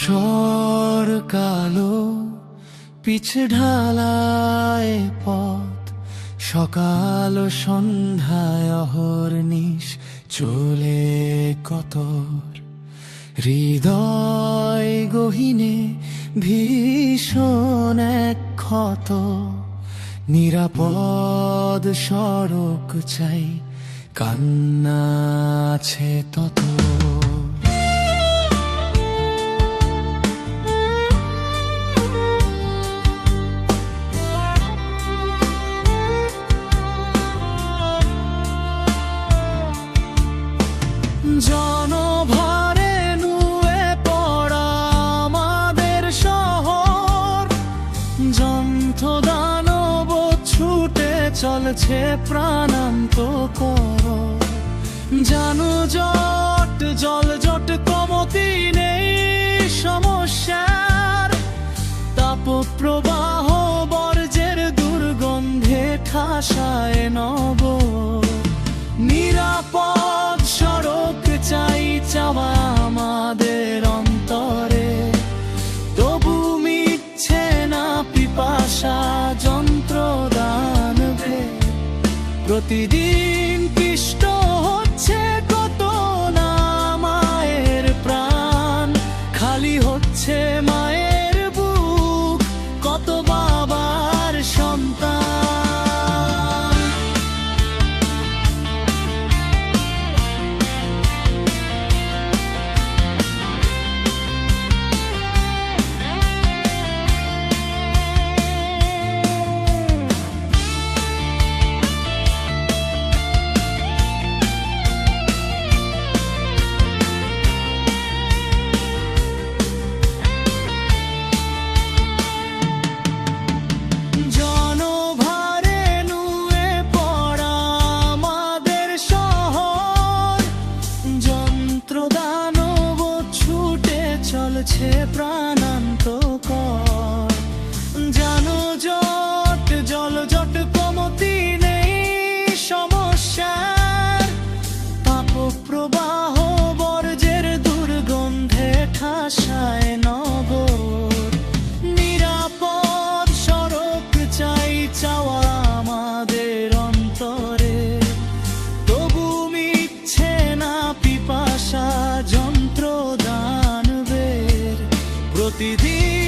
ধূসর কালো পিচ ঢালায় পথ, সকাল সন্ধ্যায় অহর্নিশ চলে কতর। হৃদয় গহীনে ভীষণ এক ক্ষত, নিরাপদ সড়ক চাই, কান্না আছে তত। জনভারে নুয়ে পড়া আমাদের শহর, যন্ত্রদানব ছুটে চলছে প্রাণান্তকর। যানজট জলজট কমতি নেই সমস্যার, তাপপ্রবাহ বর্জ্যের দুর্গন্ধে ঠাসায় নব। নিরাপদ সড়ক চাই, চাওয়া আমাদের অন্তরে, তবু মিটছে না পিপাসা যন্ত্রদানবে। প্রতিদিন পিষ্ট হচ্ছে কত না মায়ের প্রাণ, খালি হচ্ছে মায়ের বুক, কত বাবার সন্তান। চলছে প্রাণান্তকর, যানজট জলজট কমতি নেই সমস্যার, তাপপ্রবাহ বর্জ্যের দুর্গন্ধে ঠাসায় নগর। নিরাপদ সড়ক চাই, চাওয়া আমাদের অন্তরে, তবু মিটছে না পিপাসা যন্ত্রদান। প্রতিদিন